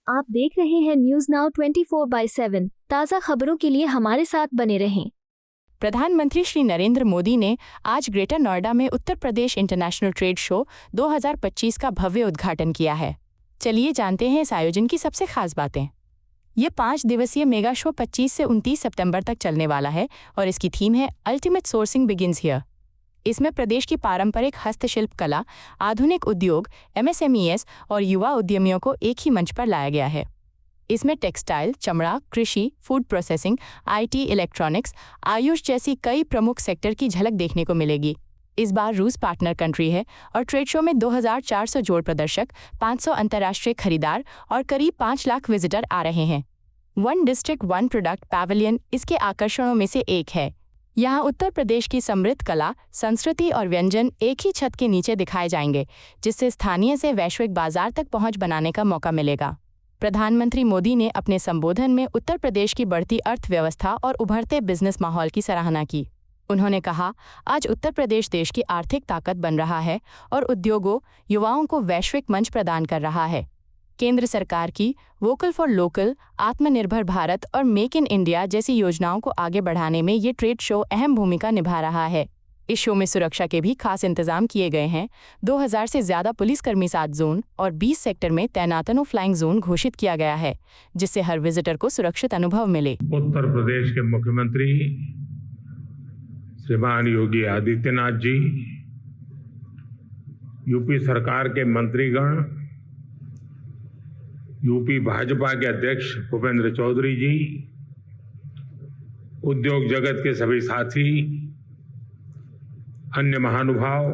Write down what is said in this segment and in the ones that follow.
आप देख रहे हैं न्यूज नाउ 24/7। ताज़ा खबरों के लिए हमारे साथ बने रहें। प्रधानमंत्री श्री नरेंद्र मोदी ने आज ग्रेटर नोएडा में Uttar Pradesh international trade show 2025 का भव्य उद्घाटन किया है। चलिए जानते हैं इस आयोजन की सबसे खास बातें। ये 5 दिवसीय मेगा शो 25 से 29 सितंबर तक चलने वाला है और इसकी थीम है अल्टीमेट सोर्सिंग बिगिंस हियर। इसमें प्रदेश की पारंपरिक हस्तशिल्प कला, आधुनिक उद्योग, MSMEs और युवा उद्यमियों को एक ही मंच पर लाया गया है। इसमें टेक्सटाइल, चमड़ा, कृषि, food processing, IT, electronics, Ayush जैसी कई प्रमुख सेक्टर की झलक देखने को मिलेगी। इस बार रूस पार्टनर कंट्री है और ट्रेड शो में 2400 जोड़ प्रदर्शक, 500 अंतर्राष्ट्रीय खरीदार और करीब 5 लाख विजिटर आ रहे हैं। One district one product pavilion इसके आकर्षणों में से एक है। यहाँ उत्तर प्रदेश की समृद्ध कला, संस्कृति और व्यंजन एक ही छत के नीचे दिखाए जाएंगे, जिससे स्थानीय से वैश्विक बाजार तक पहुँच बनाने का मौका मिलेगा। प्रधानमंत्री मोदी ने अपने संबोधन में उत्तर प्रदेश की बढ़ती अर्थव्यवस्था और उभरते बिजनेस माहौल की सराहना की। उन्होंने कहा, आज उत्तर प्रदेश देश की आर्थिक ताकत बन रहा है और उद्योगों, युवाओं को वैश्विक मंच प्रदान कर रहा है। केंद्र सरकार की वोकल फॉर लोकल, आत्मनिर्भर भारत और मेक इन इंडिया जैसी योजनाओं को आगे बढ़ाने में ये ट्रेड शो अहम भूमिका निभा रहा है। इस शो में सुरक्षा के भी खास इंतजाम किए गए हैं। 2000 से ज्यादा पुलिसकर्मी 7 जोन और 20 सेक्टर में तैनातों फ्लाइंग जोन घोषित किया गया है, जिससे हर विजिटर को सुरक्षित अनुभव मिले। उत्तर प्रदेश के मुख्यमंत्री श्रीमान योगी आदित्यनाथ जी, यूपी सरकार के मंत्रीगण, यूपी भाजपा के अध्यक्ष भूपेंद्र चौधरी जी, उद्योग जगत के सभी साथी, अन्य महानुभाव,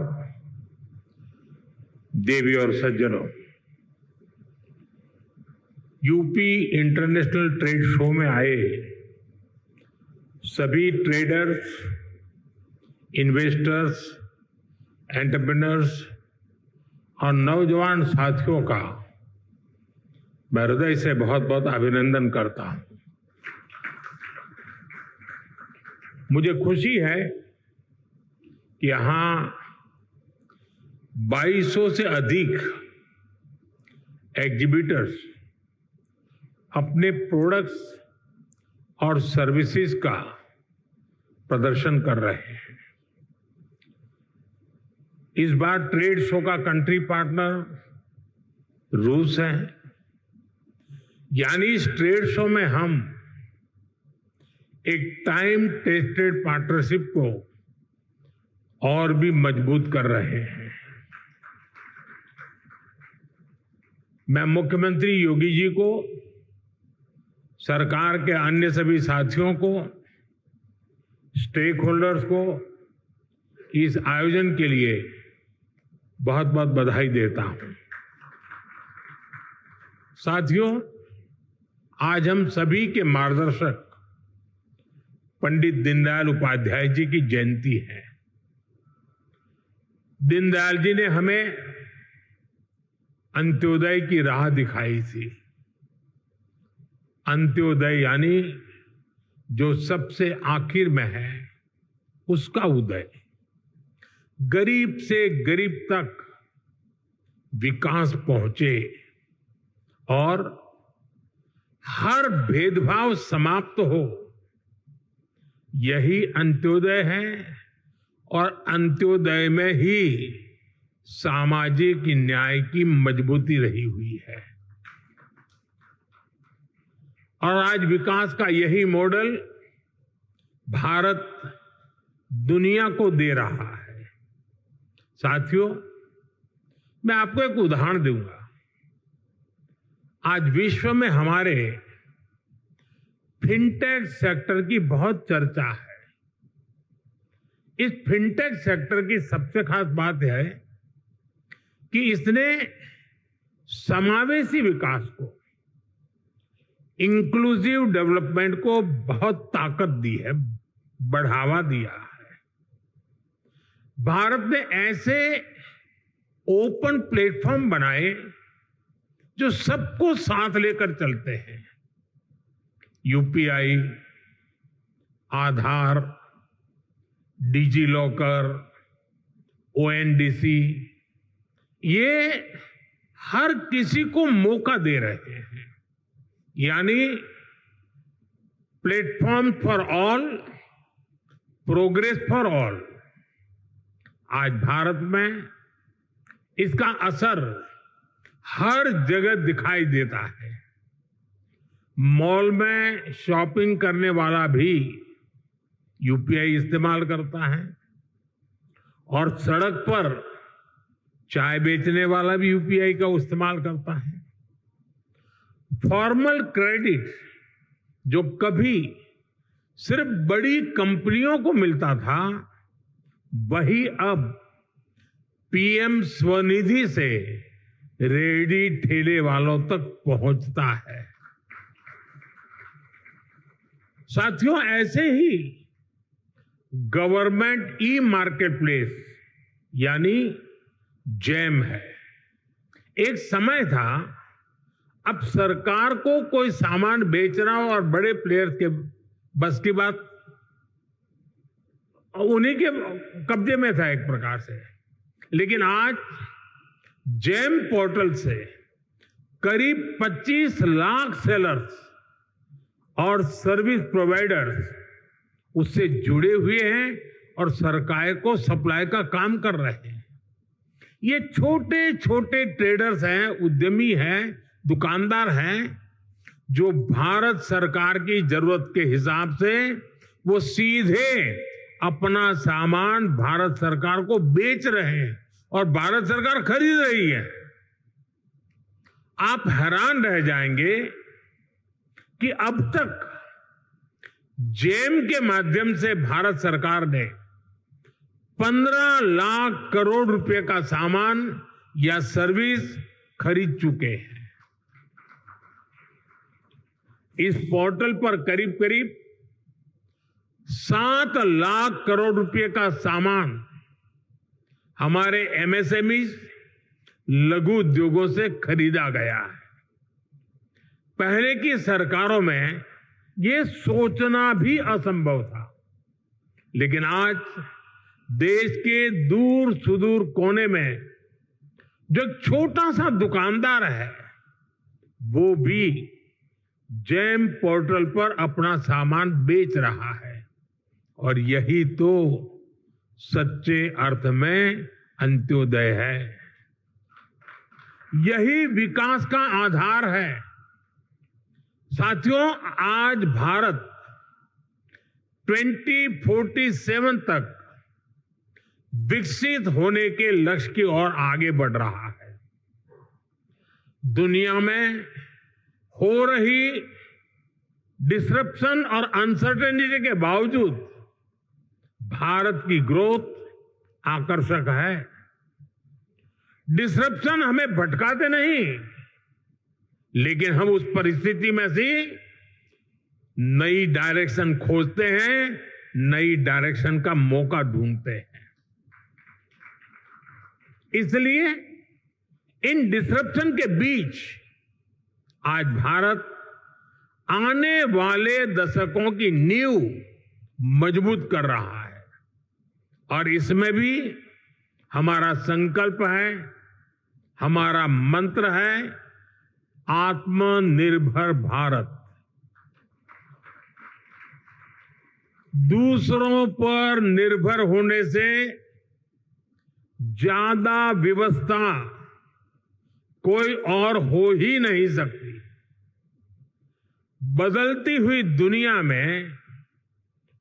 देवी और सज्जनों, यूपी इंटरनेशनल ट्रेड शो में आए सभी ट्रेडर्स, इन्वेस्टर्स, एंटरप्रेन्योर्स और नौजवान साथियों का मैं हृदय से बहुत बहुत अभिनंदन करता हूं। मुझे खुशी है कि यहां 2200 से अधिक एग्जीबिटर्स अपने प्रोडक्ट्स और सर्विसेज का प्रदर्शन कर रहे हैं। इस बार ट्रेड शो का कंट्री पार्टनर रूस है, यानी इस ट्रेड शो में हम एक टाइम टेस्टेड पार्टनरशिप को और भी मजबूत कर रहे हैं। मैं मुख्यमंत्री योगी जी को, सरकार के अन्य सभी साथियों को, स्टेक होल्डर्स को इस आयोजन के लिए बहुत बहुत बधाई देता हूं। साथियों, आज हम सभी के मार्गदर्शक पंडित दीनदयाल उपाध्याय जी की जयंती है। दीनदयाल जी ने हमें अंत्योदय की राह दिखाई थी। अंत्योदय यानी जो सबसे आखिर में है उसका उदय, गरीब से गरीब तक विकास पहुंचे और हर भेदभाव समाप्त हो, यही अंत्योदय है और अंत्योदय में ही सामाजिक न्याय की मजबूती रही हुई है। और आज विकास का यही मॉडल भारत दुनिया को दे रहा है। साथियों, मैं आपको एक उदाहरण दूंगा। आज विश्व में हमारे फिनटेक सेक्टर की बहुत चर्चा है। इस फिनटेक सेक्टर की सबसे खास बात है कि इसने समावेशी विकास को, इंक्लूसिव डेवलपमेंट को बहुत ताकत दी है, बढ़ावा दिया है। भारत ने ऐसे ओपन प्लेटफॉर्म बनाए जो सबको साथ लेकर चलते हैं। UPI, आधार, डिजी लॉकर, ONDC, ये हर किसी को मौका दे रहे हैं। यानी platform for all, progress for all. आज भारत में इसका असर हर जगह दिखाई देता है। मॉल में शॉपिंग करने वाला भी यूपीआई इस्तेमाल करता है और सड़क पर चाय बेचने वाला भी यूपीआई का इस्तेमाल करता है। फॉर्मल क्रेडिट जो कभी सिर्फ बड़ी कंपनियों को मिलता था, वही अब पीएम स्वनिधि से रेहड़ी ठेले वालों तक पहुंचता है। साथियों, ऐसे ही गवर्नमेंट ई मार्केटप्लेस यानी जैम है। एक समय था, अब सरकार को कोई सामान बेचना और बड़े प्लेयर्स के बस की बात, उन्हीं के कब्जे में था एक प्रकार से। लेकिन आज जैम पोर्टल से करीब 25 लाख सेलर्स और सर्विस प्रोवाइडर्स उससे जुड़े हुए हैं और सरकार को सप्लाई का काम कर रहे हैं। ये छोटे छोटे ट्रेडर्स हैं, उद्यमी हैं, दुकानदार हैं, जो भारत सरकार की जरूरत के हिसाब से वो सीधे अपना सामान भारत सरकार को बेच रहे हैं और भारत सरकार खरीद रही है। आप हैरान रह जाएंगे कि अब तक जेम के माध्यम से भारत सरकार ने 15 लाख करोड़ रुपए का सामान या सर्विस खरीद चुके हैं। इस पोर्टल पर करीब करीब 7 लाख करोड़ रुपए का सामान हमारे एमएसएमई लघु उद्योगों से खरीदा गया है। पहले की सरकारों में ये सोचना भी असंभव था, लेकिन आज देश के दूर सुदूर कोने में जो छोटा सा दुकानदार है, वो भी जैम पोर्टल पर अपना सामान बेच रहा है। और यही तो सच्चे अर्थ में अंत्योदय है, यही विकास का आधार है। साथियों, आज भारत 2047 तक विकसित होने के लक्ष्य की ओर आगे बढ़ रहा है। दुनिया में हो रही डिसरप्शन और अनसर्टेनिटी के बावजूद भारत की ग्रोथ आकर्षक है। डिसरप्शन हमें भटकाते नहीं, लेकिन हम उस परिस्थिति में से नई डायरेक्शन खोजते हैं, नई डायरेक्शन का मौका ढूंढते हैं। इसलिए इन डिसरप्शन के बीच आज भारत आने वाले दशकों की नींव मजबूत कर रहा है। और इसमें भी हमारा संकल्प है, हमारा मंत्र है, आत्मनिर्भर भारत। दूसरों पर निर्भर होने से ज्यादा व्यवस्था कोई और हो ही नहीं सकती। बदलती हुई दुनिया में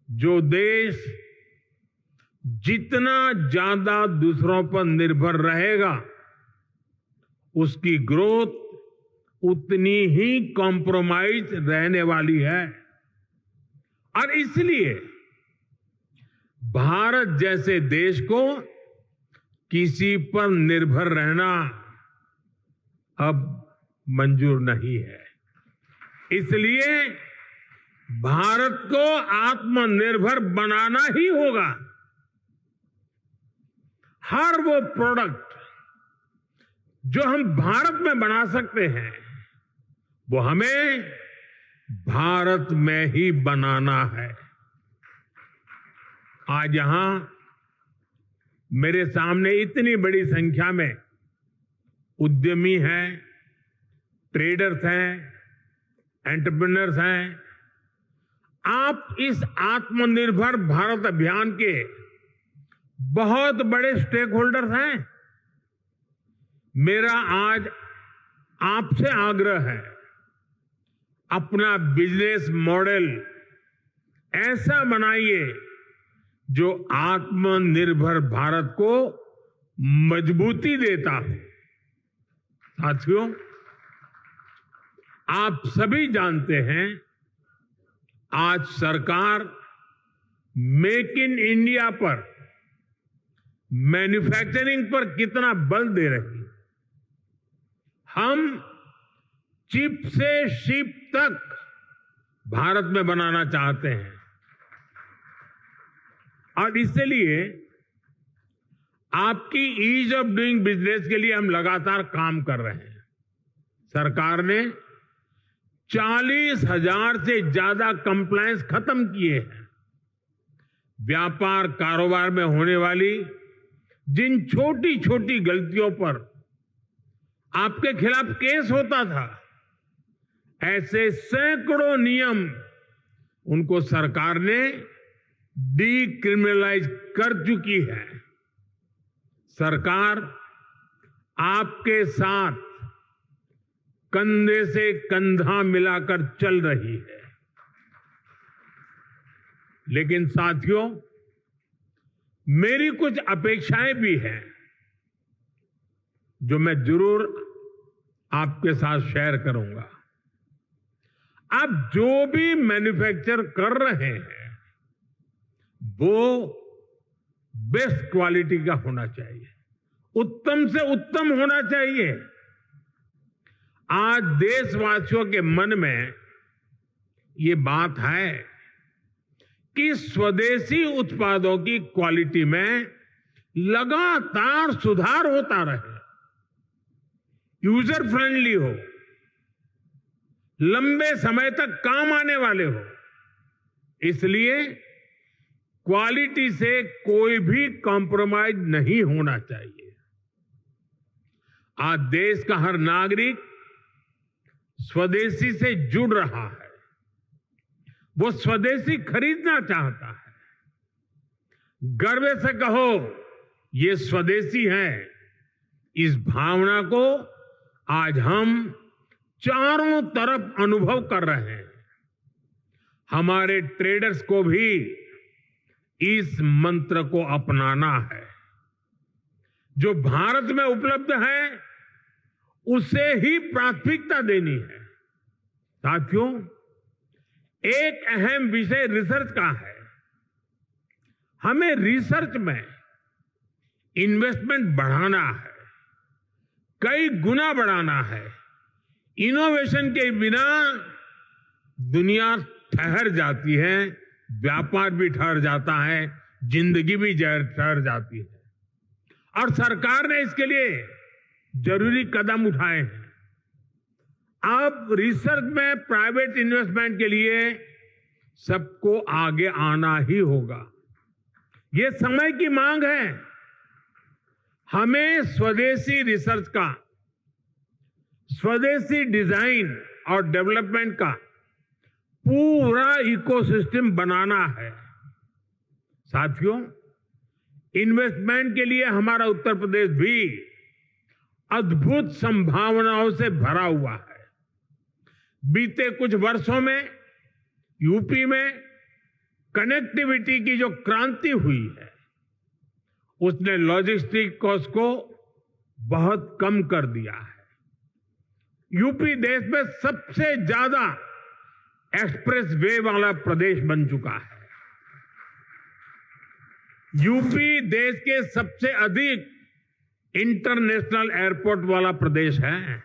जो देश जितना ज्यादा दूसरों पर निर्भर रहेगा, उसकी ग्रोथ उतनी ही कॉम्प्रोमाइज रहने वाली है। और इसलिए भारत जैसे देश को किसी पर निर्भर रहना अब मंजूर नहीं है। इसलिए भारत को आत्मनिर्भर बनाना ही होगा। हर वो प्रोडक्ट जो हम भारत में बना सकते हैं, वो हमें भारत में ही बनाना है। आज यहां मेरे सामने इतनी बड़ी संख्या में उद्यमी हैं, ट्रेडर्स हैं, एंटरप्रेन्योर्स हैं, आप इस आत्मनिर्भर भारत अभियान के बहुत बड़े स्टेक होल्डर्स हैं। मेरा आज आपसे आग्रह है, अपना बिजनेस मॉडल ऐसा बनाइए जो आत्मनिर्भर भारत को मजबूती देता हो। साथियों, आप सभी जानते हैं, आज सरकार मेक इन इंडिया पर, मैन्युफैक्चरिंग पर कितना बल दे रही है। हम चिप से शिप तक भारत में बनाना चाहते हैं और इसलिए आपकी ईज ऑफ डूइंग बिजनेस के लिए हम लगातार काम कर रहे हैं। सरकार ने 40,000 से ज्यादा कंप्लायंस खत्म किए हैं। व्यापार कारोबार में होने वाली जिन छोटी छोटी गलतियों पर आपके खिलाफ केस होता था, ऐसे सैकड़ों नियम उनको सरकार ने डीक्रिमिनलाइज कर चुकी है। सरकार आपके साथ कंधे से कंधा मिलाकर चल रही है। लेकिन साथियों, मेरी कुछ अपेक्षाएं भी हैं जो मैं जरूर आपके साथ शेयर करूंगा। आप जो भी मैन्युफैक्चर कर रहे हैं वो बेस्ट क्वालिटी का होना चाहिए, उत्तम से उत्तम होना चाहिए। आज देशवासियों के मन में ये बात है कि स्वदेशी उत्पादों की क्वालिटी में लगातार सुधार होता रहे, यूजर फ्रेंडली हो, लंबे समय तक काम आने वाले हो। इसलिए क्वालिटी से कोई भी कॉम्प्रोमाइज नहीं होना चाहिए। आज देश का हर नागरिक स्वदेशी से जुड़ रहा है, वो स्वदेशी खरीदना चाहता है। गर्व से कहो ये स्वदेशी है। इस भावना को आज हम चारों तरफ अनुभव कर रहे हैं। हमारे ट्रेडर्स को भी इस मंत्र को अपनाना है। जो भारत में उपलब्ध है उसे ही प्राथमिकता देनी है। साथियों, एक अहम विषय रिसर्च का है। हमें रिसर्च में इन्वेस्टमेंट बढ़ाना है, कई गुना बढ़ाना है। इनोवेशन के बिना दुनिया ठहर जाती है, व्यापार भी ठहर जाता है, जिंदगी भी ठहर जाती है। और सरकार ने इसके लिए जरूरी कदम उठाए हैं। अब रिसर्च में प्राइवेट इन्वेस्टमेंट के लिए सबको आगे आना ही होगा। ये समय की मांग है। हमें स्वदेशी रिसर्च का, स्वदेशी डिजाइन और डेवलपमेंट का पूरा इकोसिस्टम बनाना है। साथियों, इन्वेस्टमेंट के लिए हमारा उत्तर प्रदेश भी अद्भुत संभावनाओं से भरा हुआ है। बीते कुछ वर्षों में यूपी में कनेक्टिविटी की जो क्रांति हुई है उसने लॉजिस्टिक कॉस्ट को बहुत कम कर दिया है। यूपी देश में सबसे ज्यादा एक्सप्रेस वे वाला प्रदेश बन चुका है। यूपी देश के सबसे अधिक इंटरनेशनल एयरपोर्ट वाला प्रदेश है।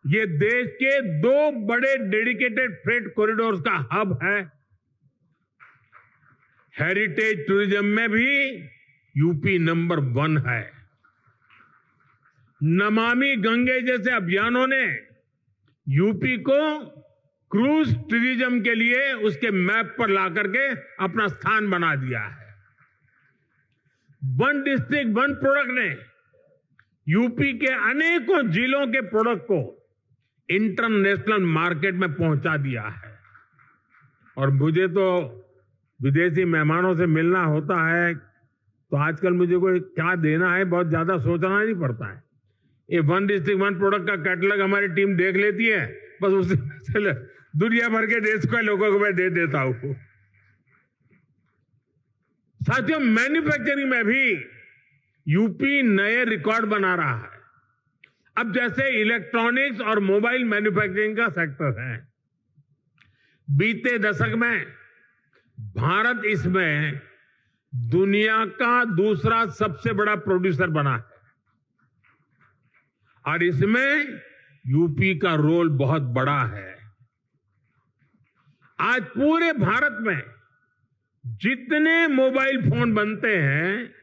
ये देश के 2 बड़े डेडिकेटेड फ्रेट कॉरिडोर्स का हब है। हेरिटेज टूरिज्म में भी यूपी नंबर 1 है। नमामि गंगे जैसे अभियानों ने यूपी को क्रूज टूरिज्म के लिए उसके मैप पर ला करके अपना स्थान बना दिया है। वन डिस्ट्रिक्ट वन प्रोडक्ट ने यूपी के अनेकों जिलों के प्रोडक्ट को इंटरनेशनल मार्केट में पहुंचा दिया है। और मुझे तो विदेशी मेहमानों से मिलना होता है तो आजकल मुझे कोई क्या देना है बहुत ज्यादा सोचना नहीं पड़ता है। ये 1 डिस्ट्रिक्ट 1 प्रोडक्ट का कैटलॉग हमारी टीम देख लेती है, बस उसी में दुनिया भर के देश के लोगों को मैं दे देता हूं। साथियों, मैन्युफैक्चरिंग में भी यूपी नए रिकॉर्ड बना रहा है। अब जैसे इलेक्ट्रॉनिक्स और मोबाइल मैन्युफैक्चरिंग का सेक्टर है, बीते दशक में भारत इसमें दुनिया का दूसरा सबसे बड़ा प्रोड्यूसर बना है और इसमें यूपी का रोल बहुत बड़ा है। आज पूरे भारत में जितने मोबाइल फोन बनते हैं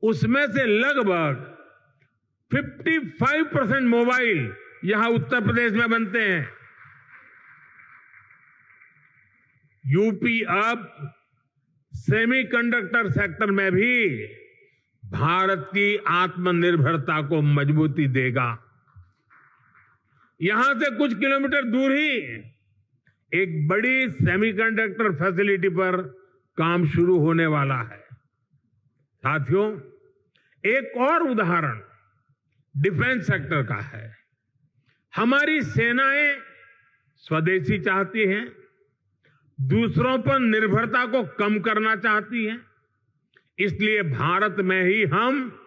उसमें से लगभग 55% मोबाइल यहां उत्तर प्रदेश में बनते हैं। यूपी अब सेमीकंडक्टर सेक्टर में भी भारत की आत्मनिर्भरता को मजबूती देगा। यहां से कुछ किलोमीटर दूर ही एक बड़ी सेमीकंडक्टर फैसिलिटी पर काम शुरू होने वाला है। साथियों, एक और उदाहरण डिफेंस सेक्टर का है। हमारी सेनाएं स्वदेशी चाहती हैं, दूसरों पर निर्भरता को कम करना चाहती हैं। इसलिए भारत में ही हम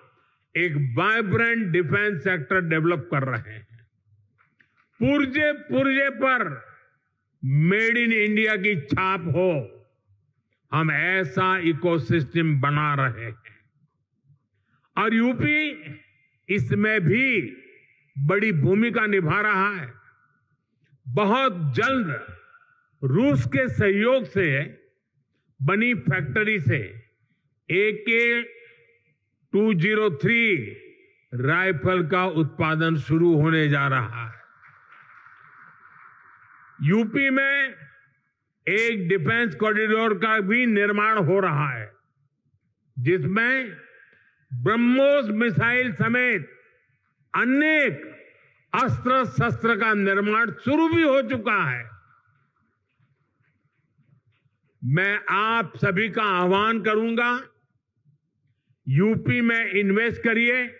एक वाइब्रेंट डिफेंस सेक्टर डेवलप कर रहे हैं। पुर्जे पुर्जे पर मेड इन इंडिया की छाप हो, हम ऐसा इकोसिस्टम बना रहे हैं और यूपी इसमें भी बड़ी भूमिका निभा रहा है। बहुत जल्द रूस के सहयोग से बनी फैक्ट्री से AK-203 राइफल का उत्पादन शुरू होने जा रहा है। यूपी में एक डिफेंस कॉरिडोर का भी निर्माण हो रहा है, जिसमें ब्रह्मोस मिसाइल समेत अनेक अस्त्र शस्त्र का निर्माण शुरू भी हो चुका है। मैं आप सभी का आह्वान करूंगा, यूपी में इन्वेस्ट करिए,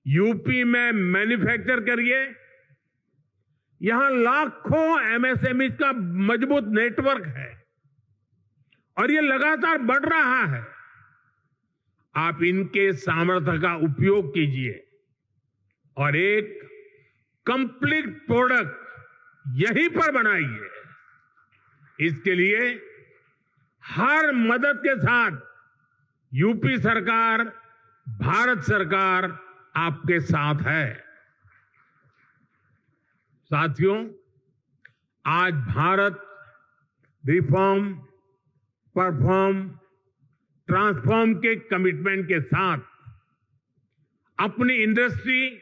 यूपी में मैन्युफैक्चर करिए। यहां लाखों MSME का मजबूत नेटवर्क है और ये लगातार बढ़ रहा है। आप इनके सामर्थ्य का उपयोग कीजिए और एक कंप्लीट प्रोडक्ट यहीं पर बनाइए। इसके लिए हर मदद के साथ यूपी सरकार, भारत सरकार आपके साथ है। साथियों, आज भारत रिफॉर्म, परफॉर्म, ट्रांसफॉर्म के कमिटमेंट के साथ अपनी इंडस्ट्री,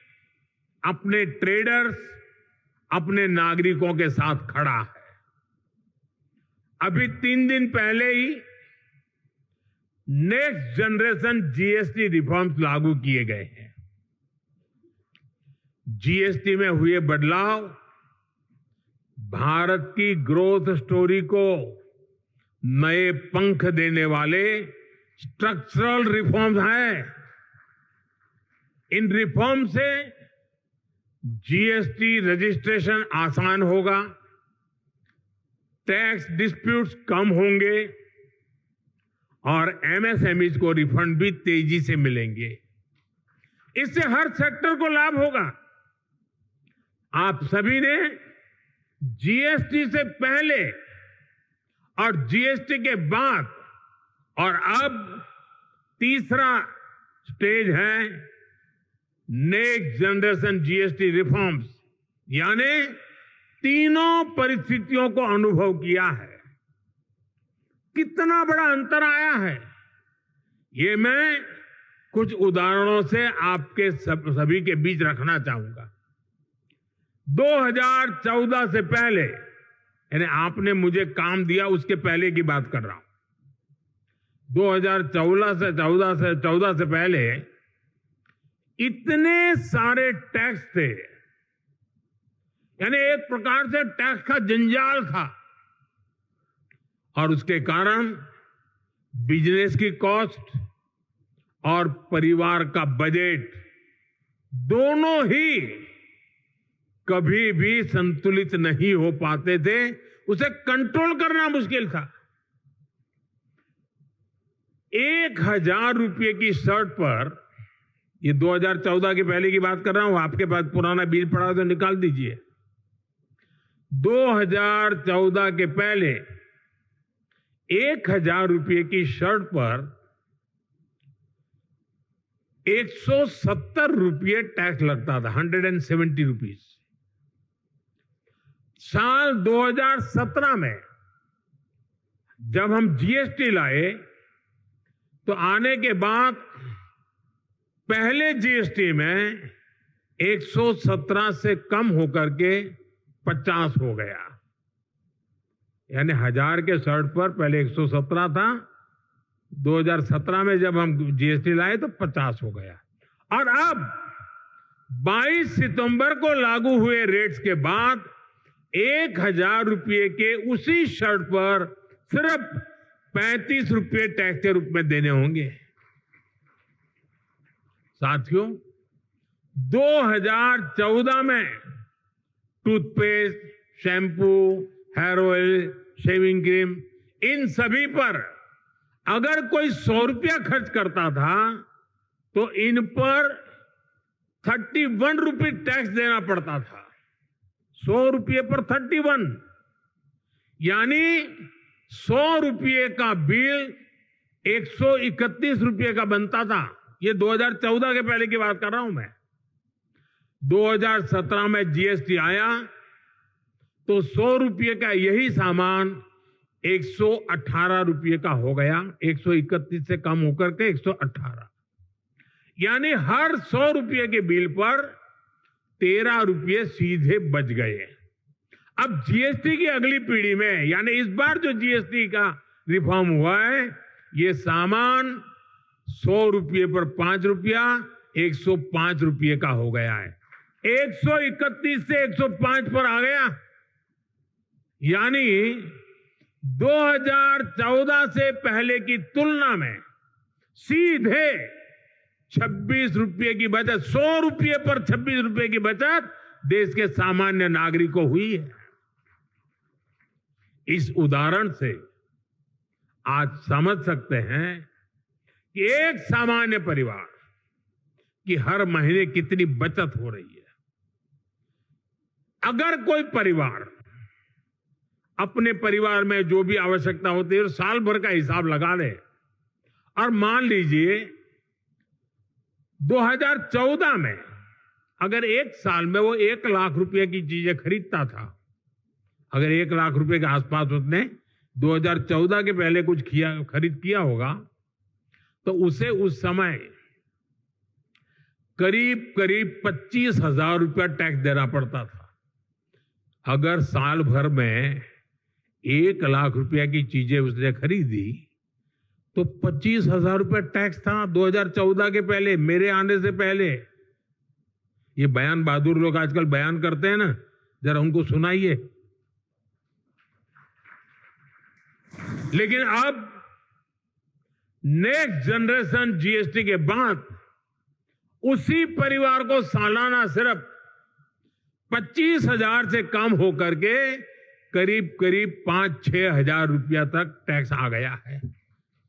अपने ट्रेडर्स, अपने नागरिकों के साथ खड़ा है। अभी 3 दिन पहले ही नेक्स्ट जनरेशन GST रिफॉर्म्स लागू किए गए हैं। GST में हुए बदलाव भारत की ग्रोथ स्टोरी को नए पंख देने वाले स्ट्रक्चरल रिफॉर्म्स हैं। इन रिफॉर्म से GST रजिस्ट्रेशन आसान होगा, टैक्स डिस्प्यूट्स कम होंगे और MSMEs को रिफंड भी तेजी से मिलेंगे। इससे हर सेक्टर को लाभ होगा। आप सभी ने GST से पहले और GST के बाद और अब तीसरा स्टेज है नेक्स्ट जनरेशन GST रिफॉर्म्स, यानी तीनों परिस्थितियों को अनुभव किया है। कितना बड़ा अंतर आया है, ये मैं कुछ उदाहरणों से आपके सभी के बीच रखना चाहूंगा। 2014 से पहले, यानी आपने मुझे काम दिया उसके पहले की बात कर रहा हूं। 2014 से पहले इतने सारे टैक्स थे यानी एक प्रकार से टैक्स का जंजाल था और उसके कारण बिजनेस की कॉस्ट और परिवार का बजट दोनों ही कभी भी संतुलित नहीं हो पाते थे, उसे कंट्रोल करना मुश्किल था। 1,000 रुपये की शर्ट पर, ये 2014 के पहले की बात कर रहा हूं, आपके पास पुराना बिल पड़ा हो तो निकाल दीजिए। 2014 के पहले 1,000 रुपये की शर्ट पर 170 रुपये टैक्स लगता था, 170 रुपीज। साल 2017 में जब हम जीएसटी लाए तो आने के बाद पहले जीएसटी में 117 से कम होकर के 50 हो गया। यानी 1,000 के शर्ट पर पहले 117 था, 2017 में जब हम जीएसटी लाए तो 50 हो गया। और अब 22 सितंबर को लागू हुए रेट्स के बाद 1,000 रुपये के उसी शर्ट पर सिर्फ 35 रुपये टैक्स के रूप में देने होंगे। साथियों, 2014 में toothpaste, shampoo, hair oil, shaving cream, इन सभी पर अगर कोई 100 रुपया खर्च करता था तो इन पर 31 रुपये टैक्स देना पड़ता था। 100 रुपये पर 31, यानी 100 रुपये का बिल 131 रुपये का बनता था। ये 2014 के पहले की बात कर रहा हूं मैं। 2017 में जीएसटी आया तो 100 रुपये का यही सामान 118 रुपये का हो गया, 131 से कम होकर के 118। यानी हर 100 रुपये के बिल पर 13 रुपये सीधे बच गए। अब जीएसटी की अगली पीढ़ी में, यानी इस बार जो जीएसटी का रिफॉर्म हुआ है, ये सामान 100 रुपये पर 5 रुपया 105 रुपये का हो गया है। 131 से 105 पर आ गया। यानी 2014 से पहले की तुलना में सीधे 26 रुपये की बचत, 100 रुपये पर 26 रुपये की बचत देश के सामान्य नागरिक को हुई है। इस उदाहरण से आज समझ सकते हैं कि एक सामान्य परिवार की हर महीने कितनी बचत हो रही है। अगर कोई परिवार अपने परिवार में जो भी आवश्यकता होती है साल भर का हिसाब लगा ले और मान लीजिए 2014 में अगर एक साल में वो 1 लाख रुपए की चीजें खरीदता था, अगर 1 लाख रुपए के आसपास उसने 2014 के पहले कुछ खरीद किया होगा तो उसे उस समय करीब 25,000 रुपया टैक्स देना पड़ता था। अगर साल भर में 1 लाख रुपया की चीजें उसने खरीदी तो 25,000 रुपया टैक्स था 2014 के पहले, मेरे आने से पहले। ये बयान बहादुर लोग आजकल बयान करते हैं ना, जरा उनको सुनाइए। लेकिन अब नेक्स्ट जनरेशन जीएसटी के बाद उसी परिवार को सालाना सिर्फ 25,000 से कम होकर के करीब 5-6 हजार रुपया तक टैक्स आ गया है।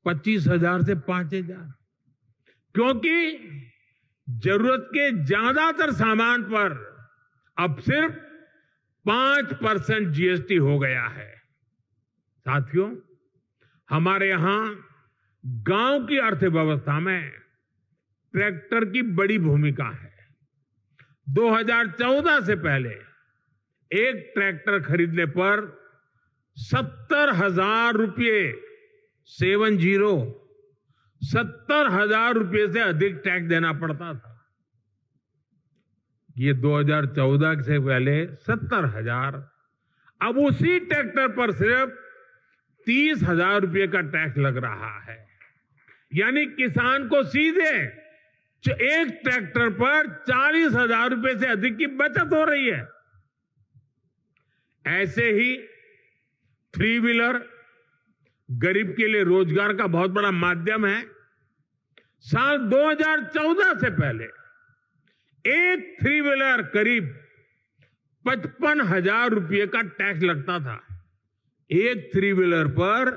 25,000 से 5,000, क्योंकि जरूरत के ज्यादातर सामान पर अब सिर्फ 5% जीएसटी हो गया है। साथियों, हमारे यहां गांव की अर्थव्यवस्था में ट्रैक्टर की बड़ी भूमिका है। 2014 से पहले एक ट्रैक्टर खरीदने पर 70,000 रुपये 70,000 रुपये से अधिक टैक्स देना पड़ता था। ये 2014 से पहले 70,000, अब उसी ट्रैक्टर पर सिर्फ 30,000 रुपये का टैक्स लग रहा है। यानी किसान को सीधे एक ट्रैक्टर पर 40,000 रुपये से अधिक की बचत हो रही है। ऐसे ही थ्री व्हीलर गरीब के लिए रोजगार का बहुत बड़ा माध्यम है। साल 2014 से पहले एक थ्री व्हीलर करीब 55,000 रुपये का टैक्स लगता था। एक थ्री व्हीलर पर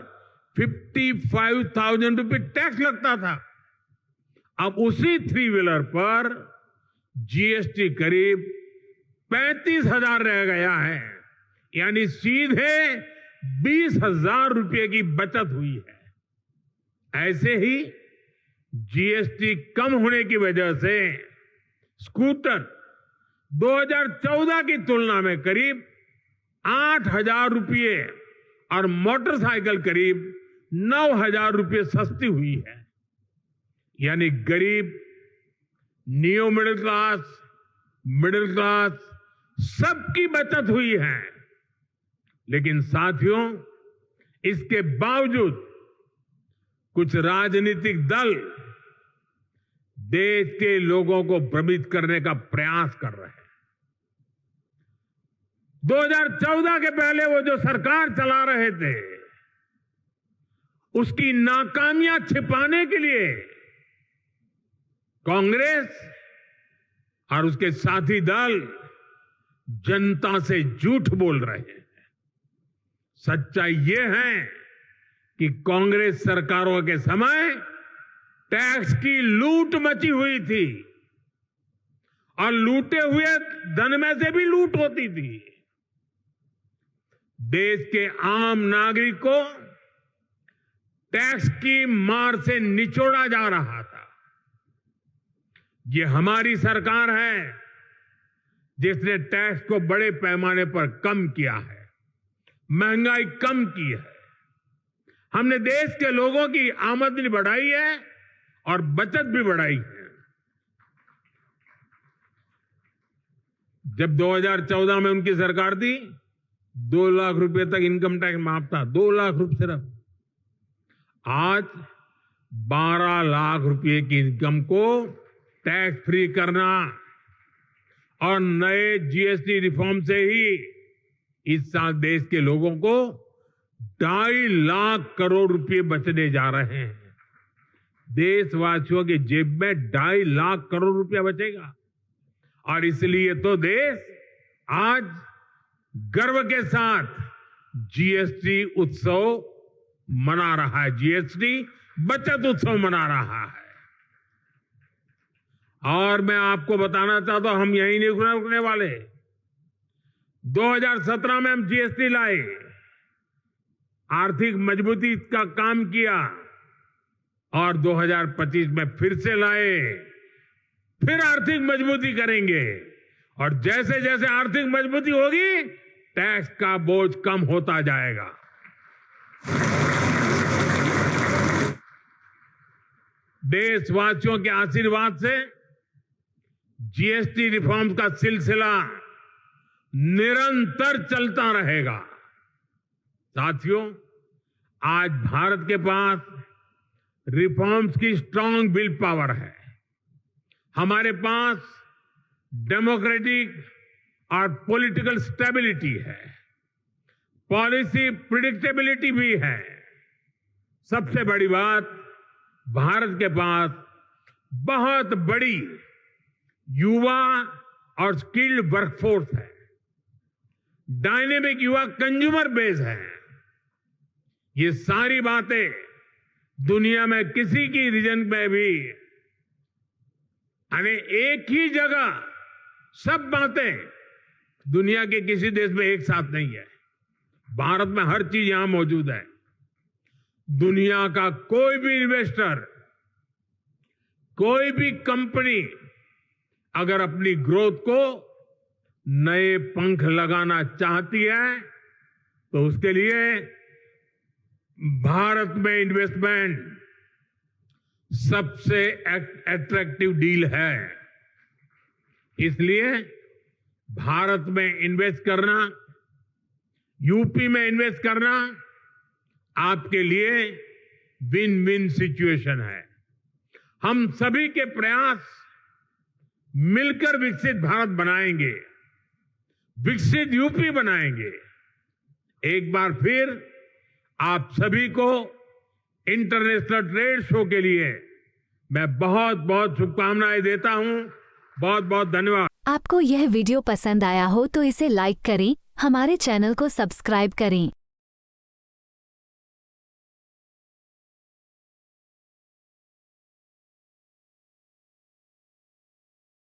55,000 रुपये टैक्स लगता था। अब उसी थ्री व्हीलर पर जीएसटी करीब 35,000 रह गया है, यानी सीधे 20,000 रुपये की बचत हुई है। ऐसे ही जीएसटी कम होने की वजह से स्कूटर 2014 की तुलना में करीब 8,000 रुपये और मोटरसाइकिल करीब 9,000 रुपये सस्ती हुई है। यानी गरीब, नियो मिडिल क्लास सबकी बचत हुई है। लेकिन साथियों, इसके बावजूद कुछ राजनीतिक दल देश के लोगों को भ्रमित करने का प्रयास कर रहे हैं। 2014 के पहले वो जो सरकार चला रहे थे, उसकी नाकामियां छिपाने के लिए कांग्रेस और उसके साथी दल जनता से झूठ बोल रहे हैं। सच्चाई ये है कि कांग्रेस सरकारों के समय टैक्स की लूट मची हुई थी और लूटे हुए धन में से भी लूट होती थी। देश के आम नागरिक को टैक्स की मार से निचोड़ा जा रहा था। ये हमारी सरकार है जिसने टैक्स को बड़े पैमाने पर कम किया है, महंगाई कम की है। हमने देश के लोगों की आमदनी बढ़ाई है और बचत भी बढ़ाई है। जब 2014 में उनकी सरकार थी, 2 लाख रुपए तक इनकम टैक्स माफ था, 2 लाख रुपए सिर्फ। आज 12 लाख रुपए की इनकम को टैक्स फ्री करना और नए जीएसटी रिफॉर्म से ही इस साल देश के लोगों को 2.5 लाख करोड़ रुपए बचने जा रहे हैं। देशवासियों की जेब में 2.5 लाख करोड़ रुपया बचेगा और इसलिए तो देश आज गर्व के साथ जीएसटी उत्सव मना रहा है, जीएसटी बचत उत्सव मना रहा है। और मैं आपको बताना चाहता हूं, हम यहीं नहीं रुकने वाले। 2017 में हम जीएसटी लाए, आर्थिक मजबूती का काम किया और 2025 में फिर से लाए, फिर आर्थिक मजबूती करेंगे और जैसे जैसे आर्थिक मजबूती होगी टैक्स का बोझ कम होता जाएगा। देशवासियों के आशीर्वाद से जीएसटी रिफॉर्म का सिलसिला निरंतर चलता रहेगा। साथियों, आज भारत के पास रिफॉर्म्स की स्ट्रांग विल पावर है। हमारे पास डेमोक्रेटिक और पॉलिटिकल स्टेबिलिटी है, पॉलिसी प्रिडिक्टेबिलिटी भी है। सबसे बड़ी बात, भारत के पास बहुत बड़ी युवा और स्किल्ड वर्कफोर्स है, डायनेमिक युवा कंज्यूमर बेस है। ये सारी बातें दुनिया में किसी की रीजन में भी, यानी एक ही जगह सब बातें दुनिया के किसी देश में एक साथ नहीं है। भारत में हर चीज यहां मौजूद है। दुनिया का कोई भी इन्वेस्टर, कोई भी कंपनी अगर अपनी ग्रोथ को नए पंख लगाना चाहती है तो उसके लिए भारत में इन्वेस्टमेंट सबसे अट्रैक्टिव डील है। इसलिए भारत में इन्वेस्ट करना, यूपी में इन्वेस्ट करना आपके लिए विन विन सिचुएशन है। हम सभी के प्रयास मिलकर विकसित भारत बनाएंगे, विकसित यूपी बनाएंगे। एक बार फिर आप सभी को इंटरनेशनल ट्रेड शो के लिए मैं बहुत बहुत शुभकामनाएं देता हूं। बहुत बहुत धन्यवाद। आपको यह वीडियो पसंद आया हो तो इसे लाइक करें, हमारे चैनल को सब्सक्राइब करें।